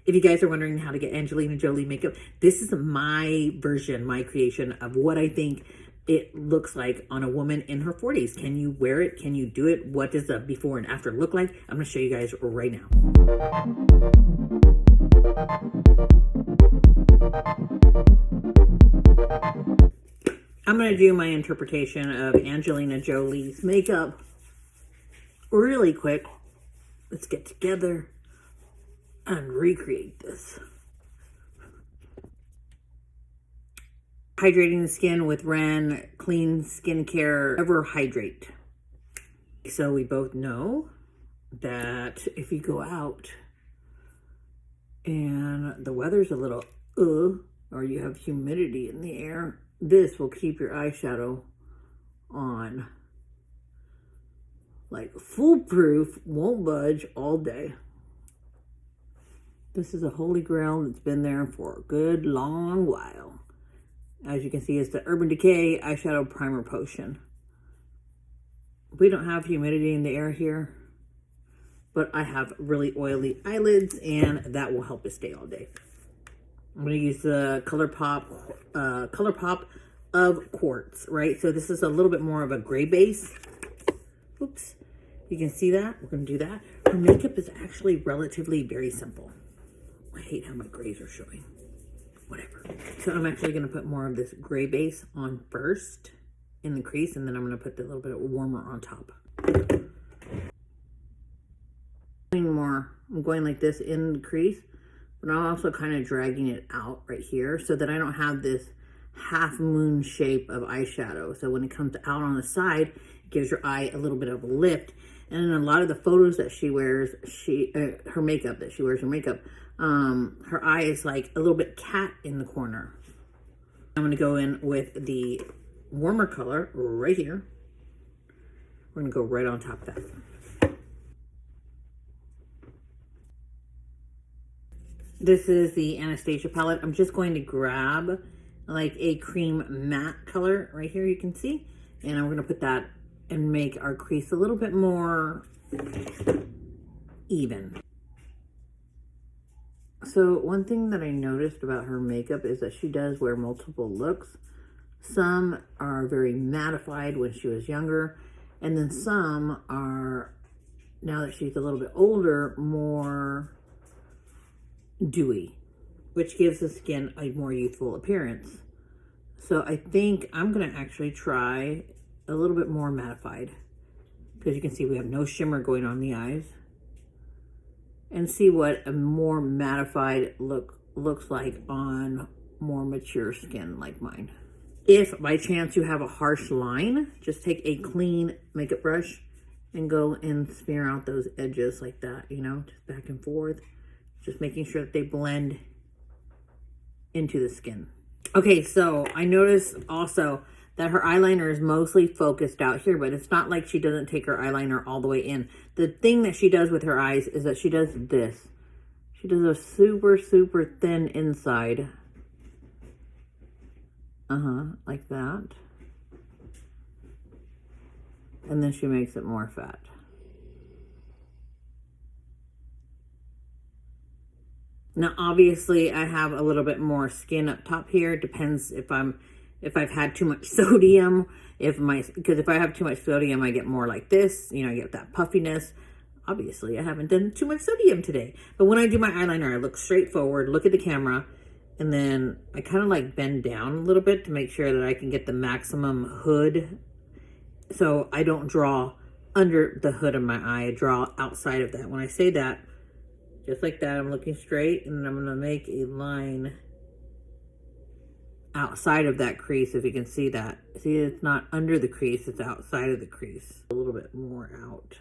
If you guys are wondering how to get Angelina Jolie makeup, this is my version, my creation of what I think it looks like on a woman in her 40s. Can you wear it? Can you do it? What does the before and after look like? I'm going to show you guys right now. I'm going to do my interpretation of Angelina Jolie's makeup really quick. Let's get together and recreate this. Hydrating the skin with Ren Clean Skincare Ever Hydrate. So we both know that if you go out and the weather's a little or you have humidity in the air, this will keep your eyeshadow on like foolproof, won't budge all day. This is a holy grail that's been there for a good long while. As you can see, it's the Urban Decay Eyeshadow Primer Potion. We don't have humidity in the air here, but I have really oily eyelids, and that will help us stay all day. I'm going to use the ColourPop of Quartz, right? So this is a little bit more of a gray base. Oops. You can see that. We're going to do that. Her makeup is actually relatively very simple. I hate how my grays are showing. Whatever. So I'm actually going to put more of this gray base on first in the crease, and then I'm going to put the little bit warmer on top. I'm going like this in the crease, but I'm also kind of dragging it out right here so that I don't have this half moon shape of eyeshadow. So when it comes out on the side, it gives your eye a little bit of a lift. And in a lot of the photos that she wears, her makeup, her eye is like a little bit cat in the corner. I'm going to go in with the warmer color right here. We're going to go right on top of that. This is the Anastasia palette. I'm just going to grab like a cream matte color right here, you can see. And I'm going to put that and make our crease a little bit more even. So one thing that I noticed about her makeup is that she does wear multiple looks. Some are very mattified when she was younger, and then some are, now that she's a little bit older, more dewy, which gives the skin a more youthful appearance. So I think I'm going to actually try a little bit more mattified, because you can see we have no shimmer going on the eyes, and see what a more mattified look looks like on more mature skin like mine. If by chance you have a harsh line, just take a clean makeup brush and go and smear out those edges like that, you know, just back and forth, just making sure that they blend into the skin. Okay, so I noticed also that her eyeliner is mostly focused out here, but it's not like she doesn't take her eyeliner all the way in. The thing that she does with her eyes is that she does this. She does a super, super thin inside. Like that. And then she makes it more fat. Now, obviously, I have a little bit more skin up top here. It depends if I've had too much sodium, because if I have too much sodium, I get more like this, you know, I get that puffiness. Obviously, I haven't done too much sodium today. But when I do my eyeliner, I look straight forward, look at the camera, and then I kind of like bend down a little bit to make sure that I can get the maximum hood. So I don't draw under the hood of my eye, I draw outside of that. When I say that, just like that, I'm looking straight, and then I'm going to make a line outside of that crease, if you can see that. See, it's not under the crease, it's outside of the crease. A little bit more out.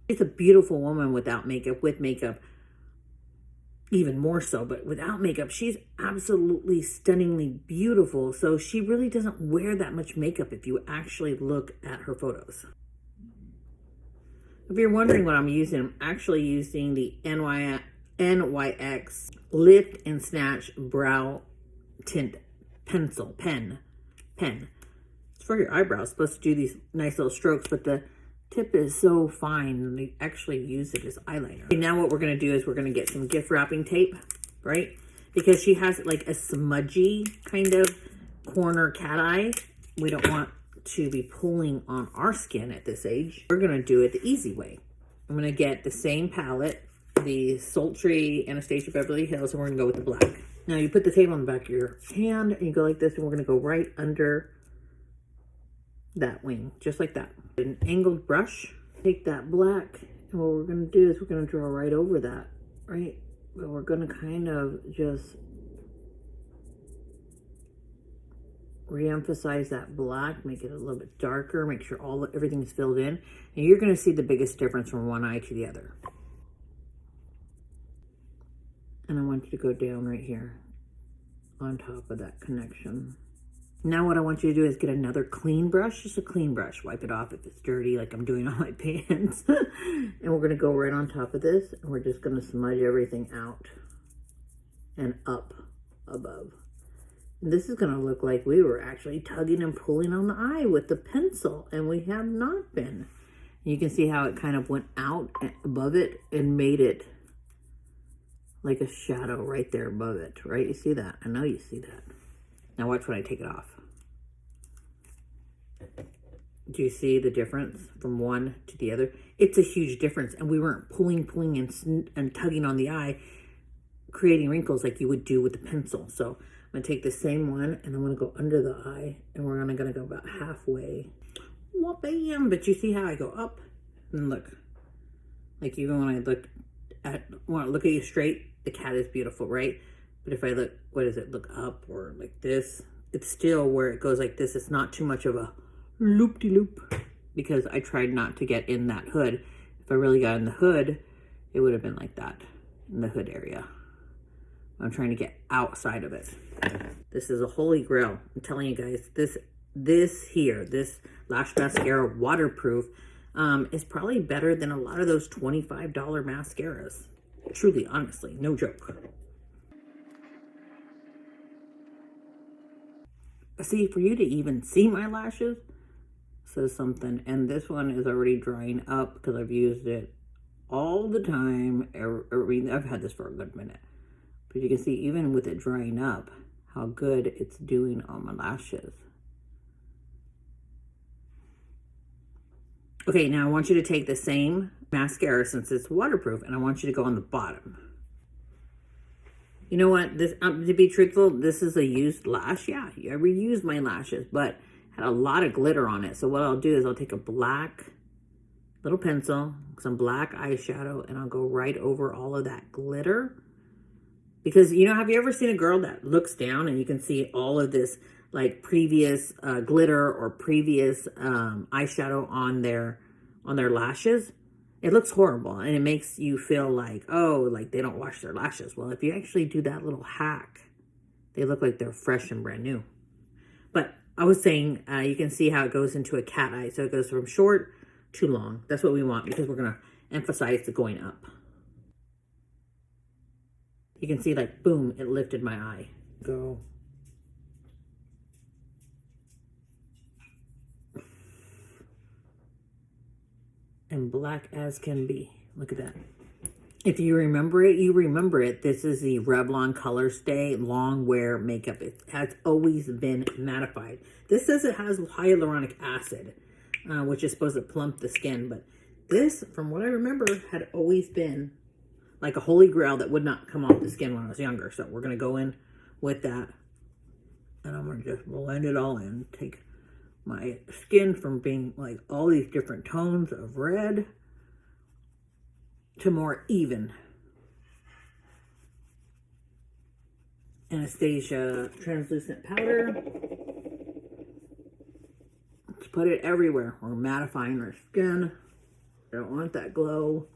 It's a beautiful woman without makeup. With makeup, even more so, but without makeup, she's absolutely stunningly beautiful. So she really doesn't wear that much makeup if you actually look at her photos. If you're wondering what I'm using, I'm actually using the NYX Lift and Snatch Brow Tint Pen. It's for your eyebrows. It's supposed to do these nice little strokes, but the tip is so fine. They actually use it as eyeliner. Okay, now what we're going to do is we're going to get some gift wrapping tape, right? Because she has like a smudgy kind of corner cat eye. We don't want to be pulling on our skin at this age. We're going to do it the easy way. I'm going to get the same palette, the Sultry Anastasia Beverly Hills, and we're going to go with the black. Now you put the tape on the back of your hand and you go like this, and we're going to go right under that wing, just like that. An angled brush, take that black, and what we're going to do is we're going to draw right over that, right? But we're going to kind of just re-emphasize that black, make it a little bit darker, make sure everything's filled in, and you're going to see the biggest difference from one eye to the other. And I want you to go down right here on top of that connection. Now what I want you to do is get another clean brush, just a clean brush. Wipe it off if it's dirty, like I'm doing on my pants. And we're going to go right on top of this, and we're just going to smudge everything out and up above. And this is going to look like we were actually tugging and pulling on the eye with the pencil, and we have not been. You can see how it kind of went out above it and made it like a shadow right there above it, right? You see that? I know you see that. Now watch when I take it off. Do you see the difference from one to the other? It's a huge difference, and we weren't pulling and tugging on the eye, creating wrinkles like you would do with the pencil. So I'm gonna take the same one, and I'm gonna go under the eye, and we're gonna go about halfway. Well, bam! But you see how I go up and look, like even when I look at you straight, the cat is beautiful, right? But if I look, what does it look up or like this? It's still where it goes like this. It's not too much of a loop-de-loop because I tried not to get in that hood. If I really got in the hood, it would have been like that in the hood area. I'm trying to get outside of it. This is a holy grail. I'm telling you guys, this Lash Mascara waterproof is probably better than a lot of those $25 mascaras. Truly, honestly, no joke. See, for you to even see my lashes says something. And this one is already drying up because I've used it all the time. I've had this for a good minute. But you can see even with it drying up, how good it's doing on my lashes. Okay, now I want you to take the same mascara since it's waterproof, and I want you to go on the bottom. You know what? This, to be truthful, this is a used lash. Yeah, I reused my lashes, but had a lot of glitter on it. So what I'll do is I'll take a black little pencil, some black eyeshadow, and I'll go right over all of that glitter. Because, you know, have you ever seen a girl that looks down and you can see all of this, like, previous glitter or previous eyeshadow on their lashes? It looks horrible, and it makes you feel like, oh, like they don't wash their lashes. Well, if you actually do that little hack, they look like they're fresh and brand new. But I was saying, you can see how it goes into a cat eye. So it goes from short to long. That's what we want because we're going to emphasize the going up. You can see, like, boom, it lifted my eye. Go. And black as can be. Look at that. If you remember it, you remember it. This is the Revlon Color Stay Long Wear Makeup. It has always been mattified. This says it has hyaluronic acid, which is supposed to plump the skin. But this, from what I remember, had always been like a holy grail that would not come off the skin when I was younger. So we're going to go in with that. And I'm going to just blend it all in. Take my skin from being like all these different tones of red to more even. Anastasia translucent powder. Let's put it everywhere. We're mattifying our skin. I don't want that glow.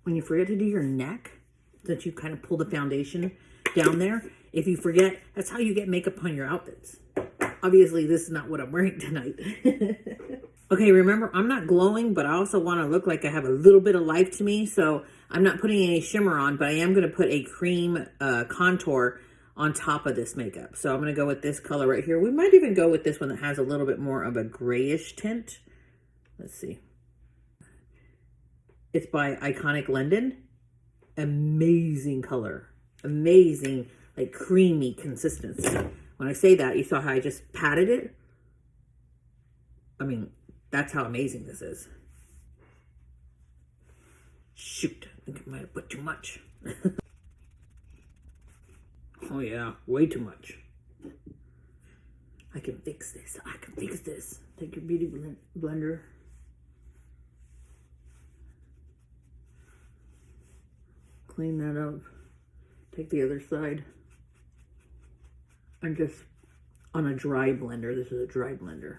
When you forget to do your neck, since you kind of pull the foundation down there, if you forget, that's how you get makeup on your outfits. Obviously, this is not what I'm wearing tonight. Okay, remember, I'm not glowing, but I also want to look like I have a little bit of life to me. So I'm not putting any shimmer on, but I am going to put a cream contour on top of this makeup. So I'm going to go with this color right here. We might even go with this one that has a little bit more of a grayish tint. Let's see. It's by Iconic London. Amazing color. Amazing, like creamy consistency. When I say that, you saw how I just patted it? I mean, that's how amazing this is. Shoot, I think I might have put too much. Oh yeah, way too much. I can fix this. I can fix this. Take your beauty blender. Clean that up. Take the other side. I'm just on a dry blender. This is a dry blender.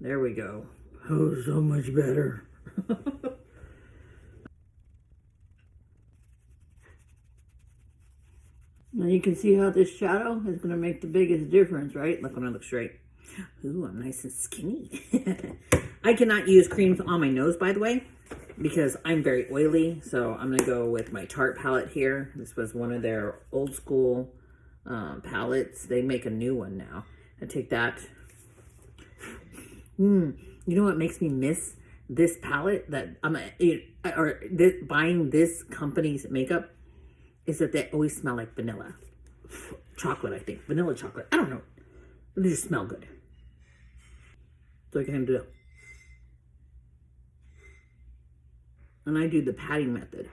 There we go. Oh, so much better. Now you can see how this shadow is going to make the biggest difference, right? Look when I look straight. Ooh, I'm nice and skinny. I cannot use creams on my nose, by the way, because I'm very oily. So I'm going to go with my Tarte palette here. This was one of their old school palettes. They make a new one now. I take that. You know what makes me miss this palette that buying this company's makeup is that they always smell like vanilla. Chocolate, I think. Vanilla chocolate. I don't know. They just smell good. So I can do. And I do the patting method.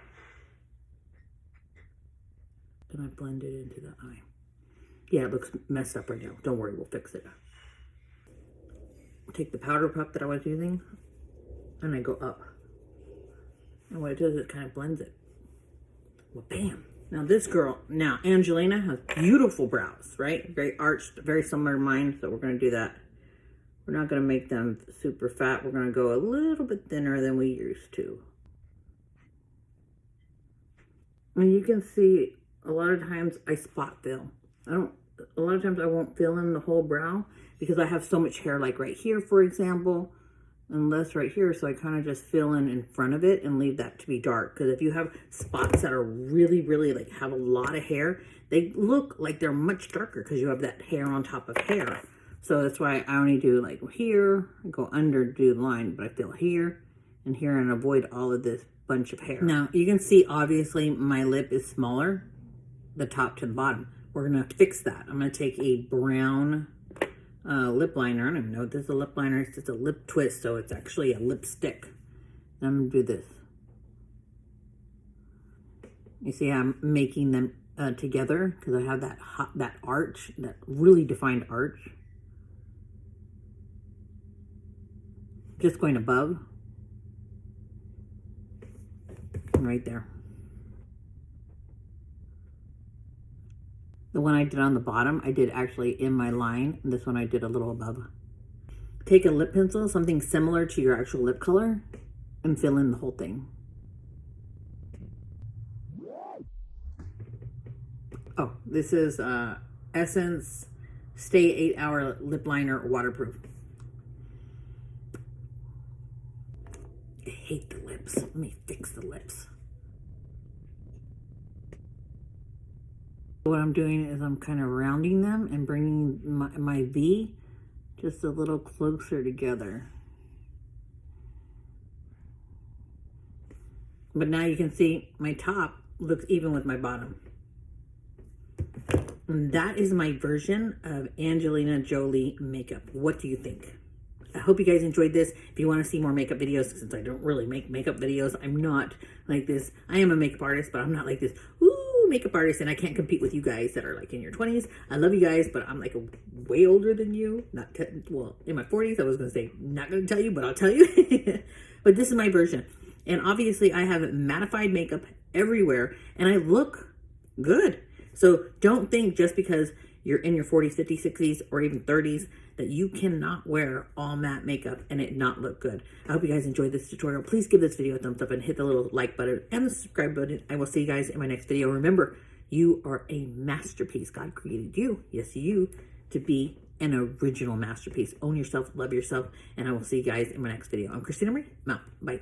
Then I blend it into the eye. Yeah, it looks messed up right now. Don't worry, we'll fix it. Take the powder puff that I was using and I go up. And what it does is it kind of blends it. Well, bam. Now this girl, Angelina has beautiful brows, right? Very arched, very similar to mine. So we're going to do that. We're not going to make them super fat. We're going to go a little bit thinner than we used to. And you can see a lot of times I spot fill. A lot of times I won't fill in the whole brow because I have so much hair, like right here, for example, and less right here. So I kind of just fill in front of it and leave that to be dark. Because if you have spots that are really, really like have a lot of hair, they look like they're much darker because you have that hair on top of hair. So that's why I only do like here, I go under, do the line, but I fill here and here and avoid all of this bunch of hair. Now you can see obviously my lip is smaller, the top to the bottom. We're going to fix that. I'm going to take a brown lip liner. I don't even know if this is a lip liner. It's just a lip twist, so it's actually a lipstick. And I'm going to do this. You see how I'm making them together because I have that arch, that really defined arch. Just going above. And right there. The one I did on the bottom, I did actually in my line. And this one I did a little above. Take a lip pencil, something similar to your actual lip color, and fill in the whole thing. Oh, this is Essence Stay 8-Hour Lip Liner Waterproof. I hate the lips. Let me fix the lips. What I'm doing is I'm kind of rounding them and bringing my V just a little closer together. But now you can see my top looks even with my bottom. And that is my version of Angelina Jolie makeup. What do you think? I hope you guys enjoyed this. If you want to see more makeup videos, since I don't really make makeup videos, I'm not like this. I am a makeup artist, but I'm not like this. Ooh, makeup artist, and I can't compete with you guys that are like in your 20s. I love you guys, but I'm like way older than you. Well, in my 40s. I was going to say, not going to tell you, but I'll tell you. But this is my version. And obviously, I have mattified makeup everywhere, and I look good. So don't think just because you're in your 40s, 50s, 60s, or even 30s that you cannot wear all matte makeup and it not look good. I hope you guys enjoyed this tutorial. Please give this video a thumbs up and hit the little like button and the subscribe button. I will see you guys in my next video. Remember, you are a masterpiece. God created you, yes, you, to be an original masterpiece. Own yourself, love yourself, and I will see you guys in my next video. I'm Christina Marie. Bye.